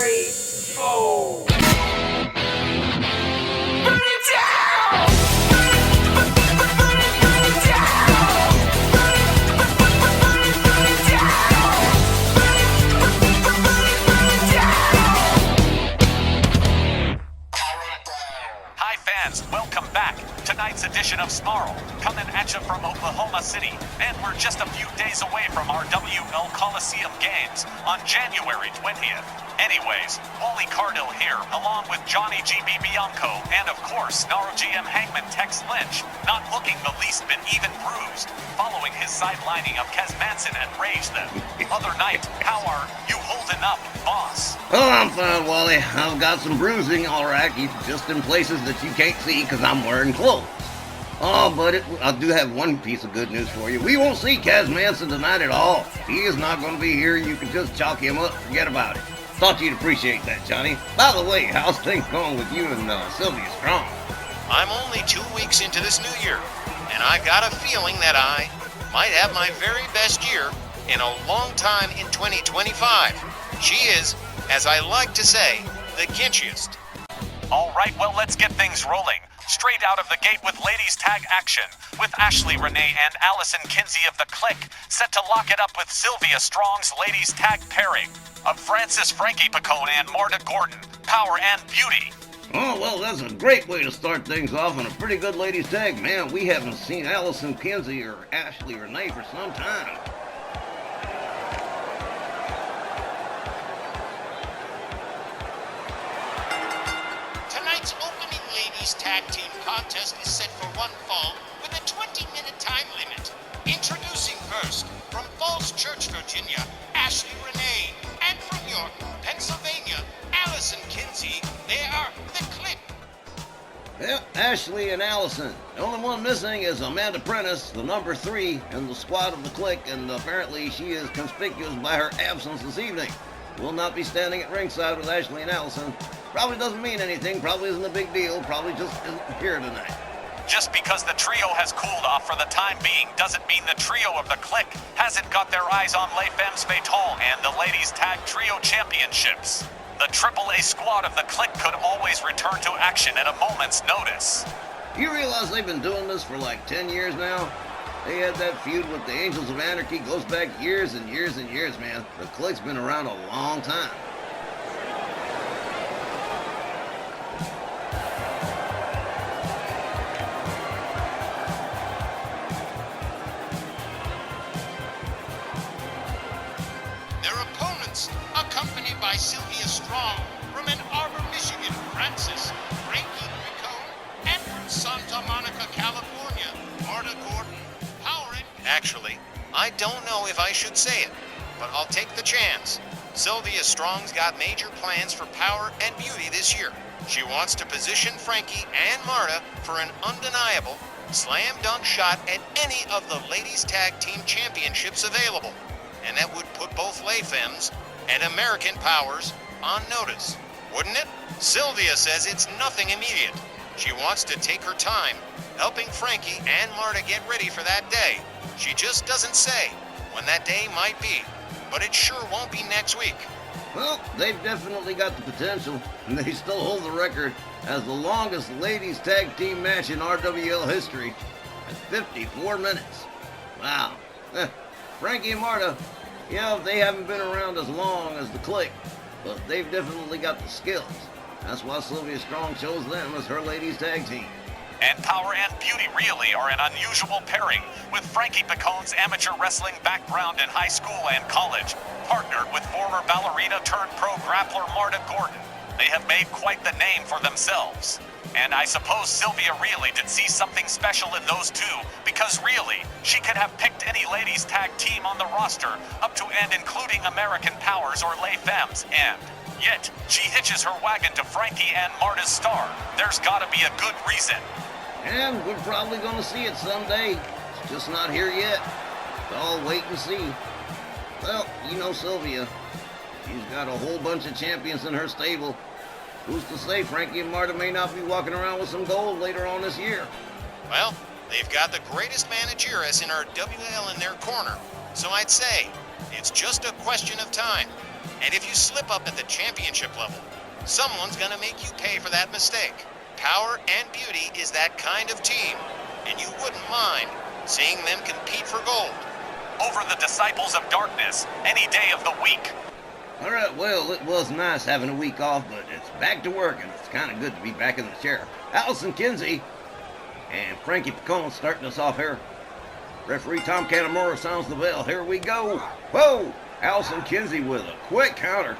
3, 4. Burn it down! Burn it down! Burn it down! Hi fans, welcome back. Tonight's edition of Snarl, coming at you from Oklahoma City, and we're just a few days away from our WL Coliseum Games on January 20th. Anyways, Wally Cardell here, along with Johnny GB Bianco, and of course, Snarl GM Hangman Tex Lynch, not looking the least bit even bruised, following his sidelining of Kez Manson and Rage them. Other night, how are you holding up, boss? Oh, I'm fine, Wally. I've got some bruising, all right, just in places that you can't see because I'm wearing clothes. Oh, but I do have one piece of good news for you. We won't see Kaz Manson tonight at all. He is not going to be here. You can just chalk him up. Forget about it. Thought you'd appreciate that, Johnny. By the way, how's things going with you and Sylvia Strong? I'm only 2 weeks into this new year, and I got a feeling that I might have my very best year in a long time in 2025. She is, as I like to say, the kinchiest. All right, well, let's get things rolling. Straight out of the gate with ladies tag action, with Ashley Renee and Allison Kinsey of the Qlick set to lock it up with Sylvia Strong's ladies tag pairing of Francis Frankie Pacone and Marta Gordon, Power and Beauty. Oh, well, that's a great way to start things off on a pretty good ladies tag. Man, we haven't seen Allison Kinsey or Ashley Renee for some time. Tonight's opening ladies tag team contest is set for one fall with a 20-minute time limit. Introducing first, from Falls Church, Virginia, Ashley Renee, and from York, Pennsylvania, Allison Kinsey. They are the Qlick. Yep, Ashley and Allison. The only one missing is Amanda Prentice, the number 3 in the squad of the Qlick, and apparently she is conspicuous by her absence this evening. Will not be standing at ringside with Ashley and Allison. Probably doesn't mean anything, probably isn't a big deal, probably just isn't here tonight. Just because the trio has cooled off for the time being doesn't mean the trio of the Qlick hasn't got their eyes on Les Femmes Fatales and the Ladies Tag Trio Championships. The AAA squad of the Qlick could always return to action at a moment's notice. You realize they've been doing this for like 10 years now? They had that feud with the Angels of Anarchy, goes back years and years and years, man. The Qlick's been around a long time. Their opponents, accompanied by Sylvia Strong from Ann Arbor, Michigan, Francis Frankie Pacone, and from Santa Monica, California, Marta Gordon. Actually, I don't know if I should say it, but I'll take the chance. Sylvia Strong's got major plans for Power and Beauty this year. She wants to position Frankie and Marta for an undeniable slam dunk shot at any of the ladies tag team championships available. And that would put both Les Femmes and American Powers on notice, wouldn't it? Sylvia says it's nothing immediate. She wants to take her time, helping Frankie and Marta get ready for that day. She just doesn't say when that day might be, but it sure won't be next week. Well, they've definitely got the potential, and they still hold the record as the longest ladies tag team match in RWL history at 54 minutes. Wow. Frankie and Marta, yeah, they haven't been around as long as the Qlick, but they've definitely got the skills. That's why Sylvia Strong chose them as her ladies tag team. And Power and Beauty really are an unusual pairing, with Frankie Pacone's amateur wrestling background in high school and college, partnered with former ballerina turned pro grappler Marta Gordon. They have made quite the name for themselves. And I suppose Sylvia really did see something special in those two, because really, she could have picked any ladies tag team on the roster, up to and including American Powers or Les Femmes, and yet she hitches her wagon to Frankie and Marta's star. There's gotta be a good reason. And we're probably gonna see it someday. It's just not here yet. So I'll wait and see. Well, you know Sylvia. She's got a whole bunch of champions in her stable. Who's to say Frankie and Marta may not be walking around with some gold later on this year? Well, they've got the greatest manageress in our WL in their corner, so I'd say it's just a question of time. And if you slip up at the championship level, someone's gonna make you pay for that mistake. Power and Beauty is that kind of team, and you wouldn't mind seeing them compete for gold. Over the Disciples of Darkness, any day of the week. All right, well, it was nice having a week off, but it's back to work, and it's kind of good to be back in the chair. Allison Kinsey and Frankie Picone starting us off here. Referee Tom Canamora sounds the bell. Here we go. Whoa! Allison Kinsey with a quick counter.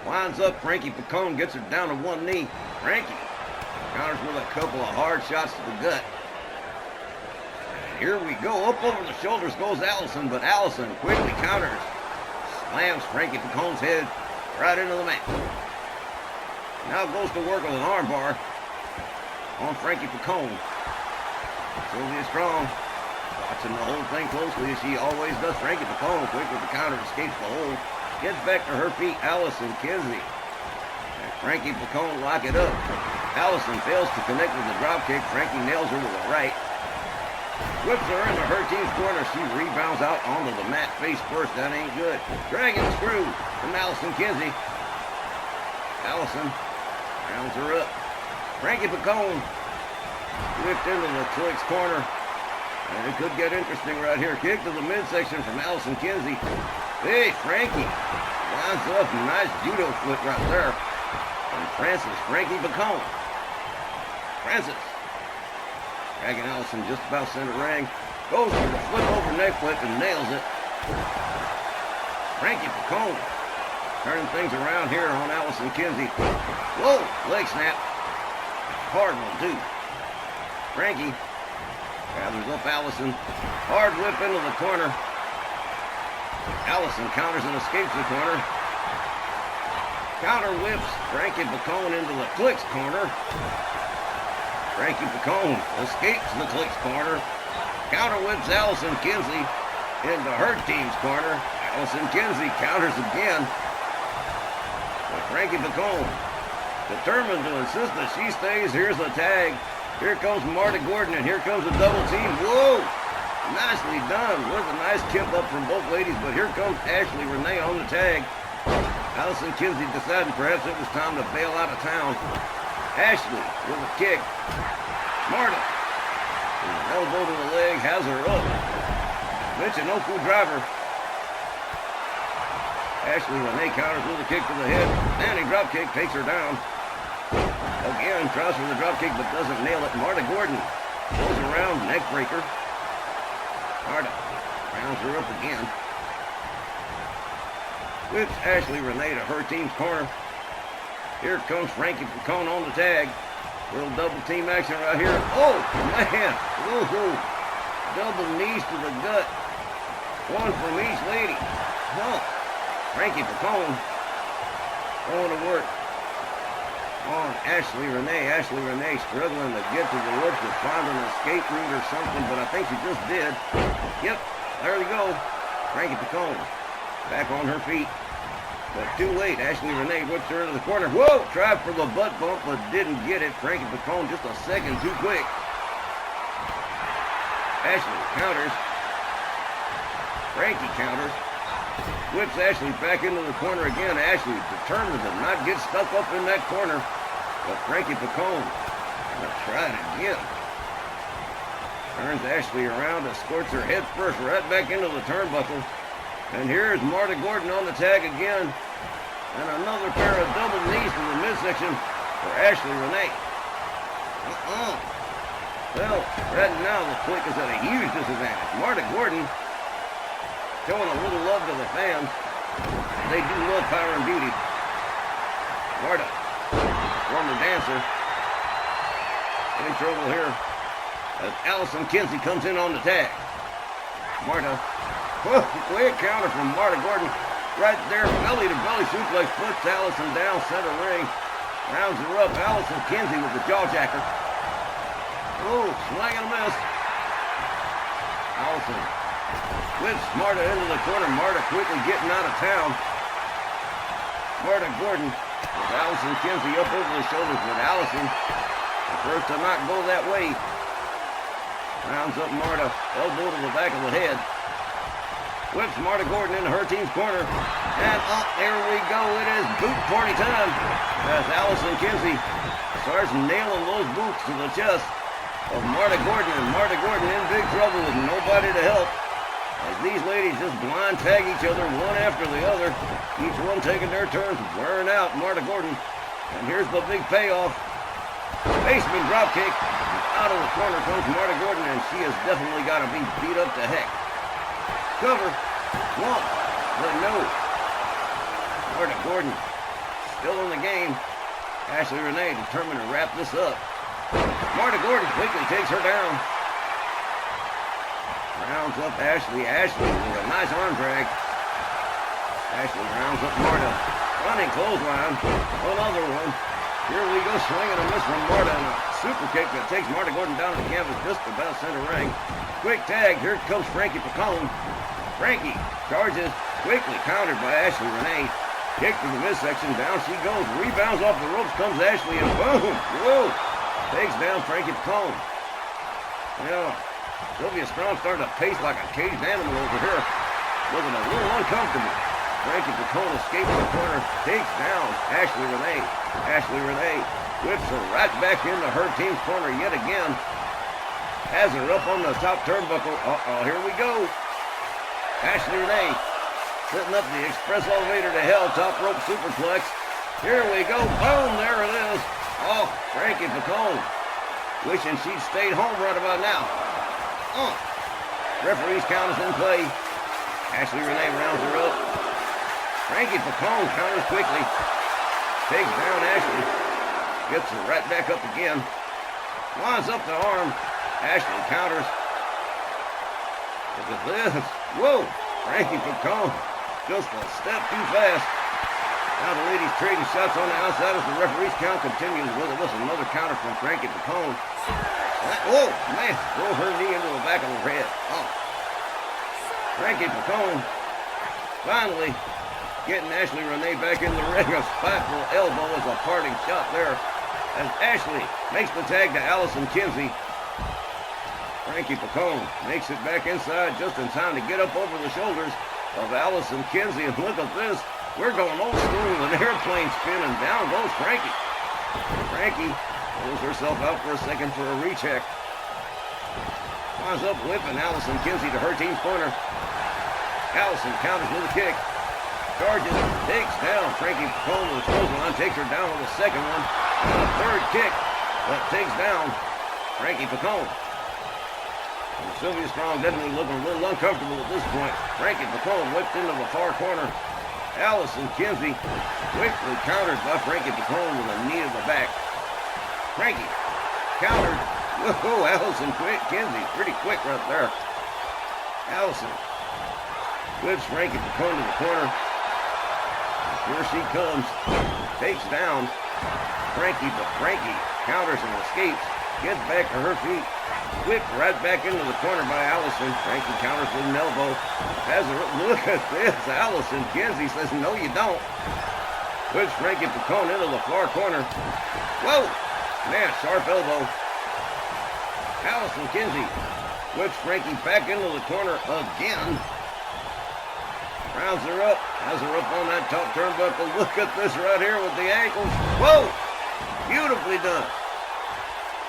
Winds up, Frankie Picone gets her down to one knee. Frankie counters with a couple of hard shots to the gut. And here we go. Up over the shoulders goes Allison, but Allison quickly counters. Slams Frankie Picone's head right into the mat. Now goes to work with an armbar on Frankie Picone. Sylvia Strong watching the whole thing closely as she always does. Frankie Picone quick with the counter, escapes the hold. Gets back to her feet, Allison Kinsey. And Frankie Picone lock it up. Allison fails to connect with the drop kick. Frankie nails her with a right. Whips her into her team's corner. She rebounds out onto the mat face first. That ain't good. Dragon screw from Allison Kinsey. Allison rounds her up. Frankie Picone whipped into the Qlick's corner. And it could get interesting right here. Kick to the midsection from Allison Kinsey. Hey, Frankie winds up. Nice judo flip right there from Frankie Picone. Francis dragging Allison just about center ring. Goes for the flip over neck flip and nails it. Frankie Picone turning things around here on Allison Kinsey. Whoa, leg snap. Hard one too. Frankie gathers up Allison. Hard whip into the corner. Allison counters and escapes the corner. Counter whips Frankie Picone into the Qlick's corner. Frankie Picone escapes the Qlick's corner. Counter whips Allison Kinsey into her team's corner. Allison Kinsey counters again. But Frankie Picone determined to insist that she stays. Here's a tag. Here comes Marty Gordon, and here comes a double team. Whoa! Nicely done. Was a nice kip up from both ladies, but here comes Ashley Renee on the tag. Allison Kinsey decided perhaps it was time to bail out of town. Ashley with a kick. Marta with an elbow to the leg, has her up. Michinoku driver. Ashley Renee counters with a kick to the head. Standing drop kick takes her down. Again, tries for the drop kick but doesn't nail it. Marta Gordon goes around, neck breaker. Marta rounds her up again. Whips Ashley Renee to her team's corner. Here comes Frankie Picone on the tag. Little double team action right here. Oh, man. Woohoo. Double knees to the gut. One from each lady. Oh. Frankie Picone going to work on Ashley Renee. Ashley Renee struggling to get to the ropes to find an escape route or something, but I think she just did. Yep, there we go. Frankie Picone back on her feet. But too late. Ashley Renee whips her into the corner. Whoa! Tried for the butt bump, but didn't get it. Frankie Picone just a second too quick. Ashley counters. Frankie counters. Whips Ashley back into the corner again. Ashley determined to not get stuck up in that corner. But Frankie Picone gonna try it again. Turns Ashley around, escorts her head first right back into the turnbuckle. And here's Marta Gordon on the tag again. And another pair of double knees to the midsection for Ashley Renee. Well, right now the Qlick is at a huge disadvantage. Marta Gordon showing a little love to the fans. They do love Power and Beauty. Marta, former dancer, in trouble here as Allison Kinsey comes in on the tag. Marta, whoa, quick counter from Marta Gordon. Right there, belly to belly suplex, puts Allison down center ring. Rounds her up. Allison Kinsey with the jaw jacker. Oh, swing and a miss. Allison whips Marta into the corner. Marta quickly getting out of town. Marta Gordon with Allison Kinsey up over the shoulders, but Allison the first to not go that way. Rounds up Marta, elbow to the back of the head. Whips Marta Gordon into her team's corner. And up, there we go. It is boot party time. As Allison Kinsey starts nailing those boots to the chest of Marta Gordon. And Marta Gordon in big trouble with nobody to help. As these ladies just blind tag each other one after the other. Each one taking their turns wearing out Marta Gordon. And here's the big payoff. Basement dropkick. Out of the corner comes Marta Gordon, and she has definitely got to be beat up to heck. Cover. One. But no. Marta Gordon still in the game. Ashley Renee determined to wrap this up. Marta Gordon quickly takes her down. Rounds up Ashley. Ashley with a nice arm drag. Ashley rounds up Marta. Running clothesline. Another one. Here we go, swinging a miss from Marta, and a super kick that takes Marta Gordon down to the canvas just about center ring. Quick tag. Here comes Frankie Pacone. Frankie charges, quickly countered by Ashley Renee. Kick to the midsection. Down she goes. Rebounds off the ropes. Comes Ashley, and boom! Whoa! Takes down Frankie Pacone. Yeah. Sylvia Strong starting to pace like a caged animal over here. Looking a little uncomfortable. Frankie Pacone escapes the corner. Takes down Ashley Renee. Ashley Renee whips her right back into her team's corner yet again. Has her up on the top turnbuckle. Uh-oh, here we go. Ashley Renee setting up the express elevator to hell. Top rope superplex. Here we go. Boom, there it is. Oh, Frankie Pacone. Wishing she'd stayed home right about now. Referee's count is in play. Ashley Renee rounds her up. Frankie Pacone counters quickly. Takes down Ashley. Gets her right back up again. Lines up the arm. Ashley counters. Look at this. Whoa! Frankie Pacone. Just a step too fast. Now the ladies trading shots on the outside as the referee's count continues. Look at this. Another counter from Frankie Pacone. Oh, man. Throw her knee into the back of her head. Oh. Frankie Pacone finally getting Ashley Renee back in the ring. A spiteful elbow as a parting shot there as Ashley makes the tag to Allison Kinsey. Frankie Pacone makes it back inside just in time to get up over the shoulders of Allison Kinsey. And look at this. We're going old school with an airplane spin, and down goes Frankie. Frankie pulls herself out for a second for a recheck. Winds up whipping Allison Kinsey to her team's corner. Allison counters with a kick. Charges, takes down Frankie Pacone with a clothesline, takes her down with a second one. And a third kick that takes down Frankie Pacone. And Sylvia Strong definitely looking a little uncomfortable at this point. Frankie Pacone whipped into the far corner. Allison Kinsey quickly countered by Frankie Pacone with a knee to the back. Frankie countered. Whoa, Allison Kinsey pretty quick right there. Allison whips Frankie Pacone to the corner. Here she comes. Takes down Frankie, but Frankie counters and escapes. Gets back to her feet. Whipped right back into the corner by Allison. Frankie counters with an elbow. Has a look at this. Allison Kinsey says, no, you don't. Whips Frankie Pacone into the far corner. Whoa! Man, sharp elbow. Allison Kinsey whips Frankie back into the corner again. Rounds her up, has her up on that top turnbuckle. Look at this right here with the ankles. Whoa! Beautifully done.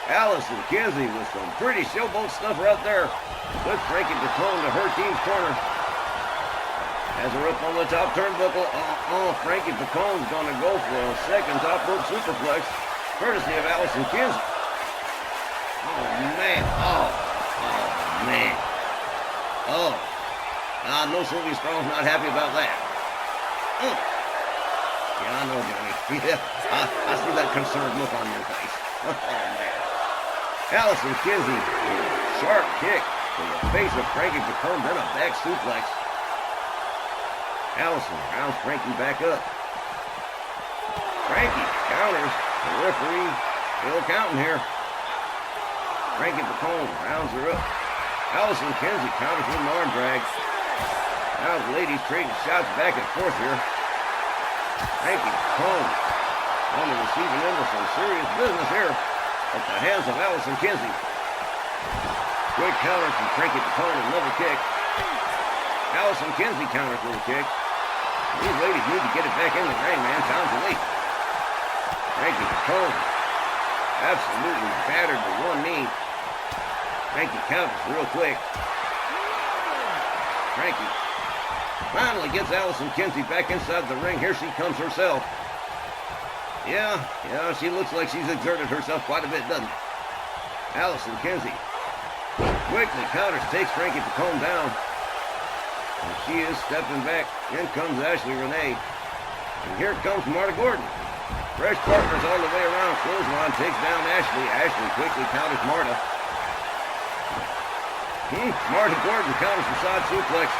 Allison Kinsey with some pretty showboat stuff right there. With Frankie Pacone to her team's corner. Has her up on the top turnbuckle. Frankie Pacone's going to go for a second top rope superplex, courtesy of Allison Kinsey. Oh, man. Oh, man. Oh. I know Sylvia Strong's not happy about that. Yeah, I know, Johnny. Yeah, I see that concerned look on your face. Oh, man. Allison Kinsey, sharp kick to the face of Frankie Pacone, then a back suplex. Allison rounds Frankie back up. Frankie counters. The referee still counting here. Frankie Pacone rounds her up. Allison Kinsey counters with an arm drag. Now the ladies trading shots back and forth here. Frankie Pacone on the receiving end of some serious business here at the hands of Allison Kinsey. Quick counter from Frankie Pacone, another kick. Allison Kinsey counters with a kick. These ladies need to get it back in the ring, man. Time's late. Frankie Picone absolutely battered with one knee. Frankie counters real quick. Frankie finally gets Allison Kinsey back inside the ring. Here she comes herself. Yeah, she looks like she's exerted herself quite a bit, doesn't it? Allison Kinsey quickly counters, takes Frankie Picone down. And she is stepping back. In comes Ashley Renee. And here comes Marta Gordon. Fresh partners all the way around. Clothesline takes down Ashley. Ashley quickly counters Marta. Marta Gordon counters the side suplex.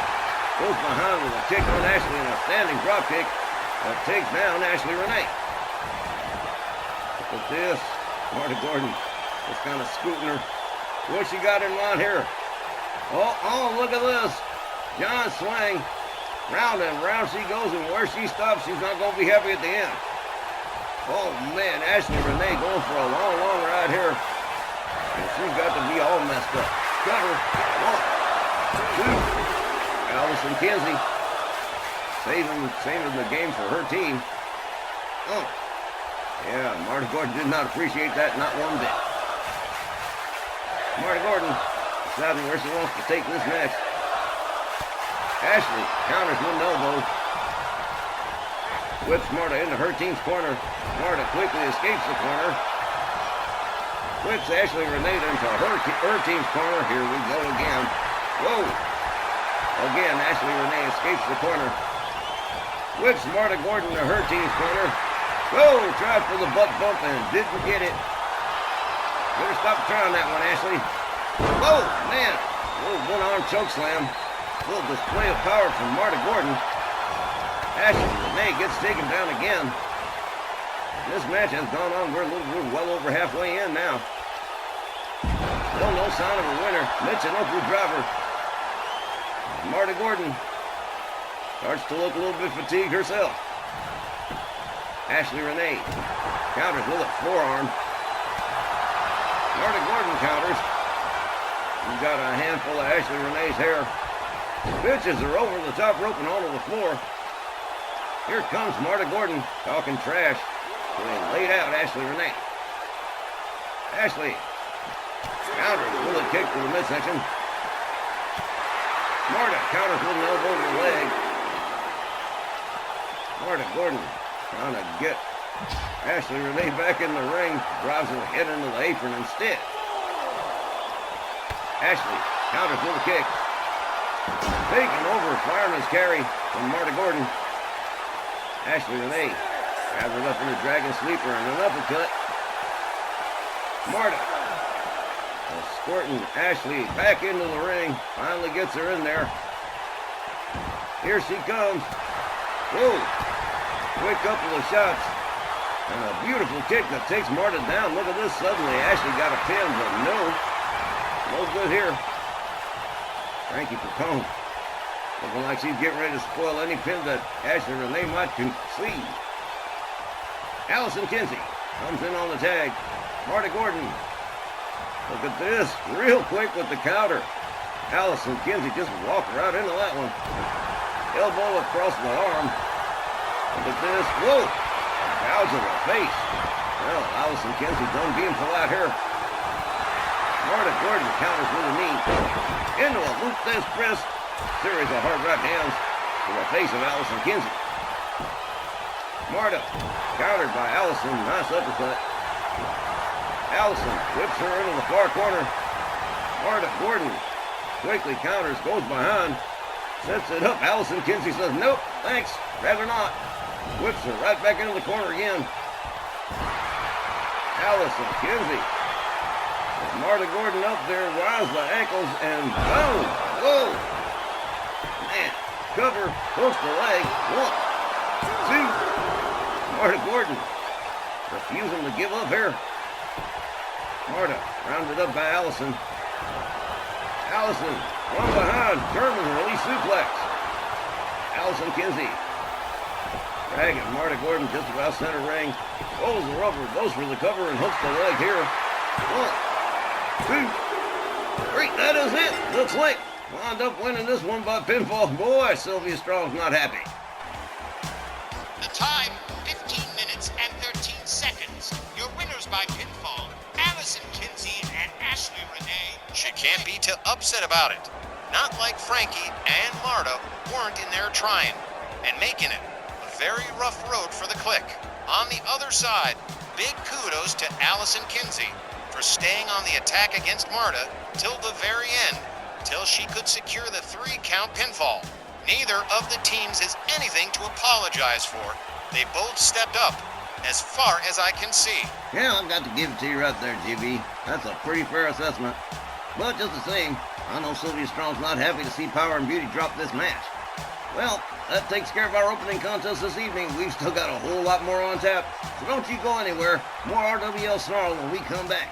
Goes behind with a kick on Ashley and a standing drop kick that takes down Ashley Renee. Look at this. Marta Gordon just kind of scooting her. What she got in line here? Oh, look at this. John swing. Round and round she goes, and where she stops, she's not going to be happy at the end. Oh, man, Ashley Renee going for a long, long ride here. And she's got to be all messed up. Cover. 1, 2. Allison Kinsey saving the game for her team. Oh. Yeah, Marta Gordon did not appreciate that, not one bit. Marta Gordon deciding where she wants to take this next. Ashley counters with an elbow. Whips Marta into her team's corner. Marta quickly escapes the corner. Whips Ashley Renee into her team's corner. Here we go again. Whoa. Again, Ashley Renee escapes the corner. Whips Marta Gordon to her team's corner. Whoa, tried for the butt bump and didn't get it. Better stop trying that one, Ashley. Whoa, man. Little one-arm choke slam. Little display of power from Marta Gordon. Ashley Renee gets taken down again. This match has gone on. We're well over halfway in now. Still no sign of a winner. Michinoku driver. Marta Gordon starts to look a little bit fatigued herself. Ashley Renee counters with a forearm. Marta Gordon counters. We've got a handful of Ashley Renee's hair. Bitches are over the top rope and onto the floor. Here comes Marta Gordon talking trash. They laid out Ashley Renee. Ashley counters with a kick to the midsection. Marta counters with an elbow to the leg. Marta Gordon trying to get Ashley Renee back in the ring. Drives her head into the apron instead. Ashley counters with a kick. Taking over fireman's carry from Marta Gordon. Ashley Renee gathered up in the Dragon Sleeper and an uppercut. Marta escorting Ashley back into the ring. Finally gets her in there. Here she comes. Whoa. Quick couple of shots. And a beautiful kick that takes Marta down. Look at this. Suddenly Ashley got a pin, but no. No good here. Frankie Picone looking like she's getting ready to spoil any pin that Ashley Renee might concede. Allison Kinsey comes in on the tag. Marta Gordon. Look at this. Real quick with the counter. Allison Kinsey just walked right into that one. Elbow across the arm. Look at this. Whoa. Gouge of the face. Well, Allison Kinsey done being polite here. Marta Gordon counters with a knee. Into a loop-this press. Series of hard right hands to the face of Allison Kinsey. Marta countered by Allison. Nice uppercut. Allison whips her into the far corner. Marta Gordon quickly counters, goes behind, sets it up. Allison Kinsey says, nope, thanks, rather not. Whips her right back into the corner again. Allison Kinsey. Marta Gordon up there, winds the ankles, and boom! Whoa! Man, cover, hooks the leg. 1, 2. Marta Gordon refusing to give up here. Marta rounded up by Allison. Allison from behind, German release suplex. Allison Kinsey dragging Marta Gordon just about center ring. Rolls the rubber, goes for the cover, and hooks the leg here. 1, 2, 3. That is it. The Qlick wound up winning this one by pinfall. Boy, Sylvia Strong's not happy. The time, 15 minutes and 13 seconds. Your winners by pinfall, Allison Kinsey and Ashley Renee. She can't be too upset about it. Not like Frankie and Marta weren't in there trying and making it a very rough road for the Qlick. On the other side, big kudos to Allison Kinsey for staying on the attack against Marta till the very end, till she could secure the 3-count pinfall. Neither of the teams has anything to apologize for. They both stepped up, as far as I can see. Yeah, I've got to give it to you right there, GB. That's a pretty fair assessment. But just the same, I know Sylvia Strong's not happy to see Power and Beauty drop this match. Well, that takes care of our opening contest this evening. We've still got a whole lot more on tap, so don't you go anywhere. More RWL Snarl when we come back.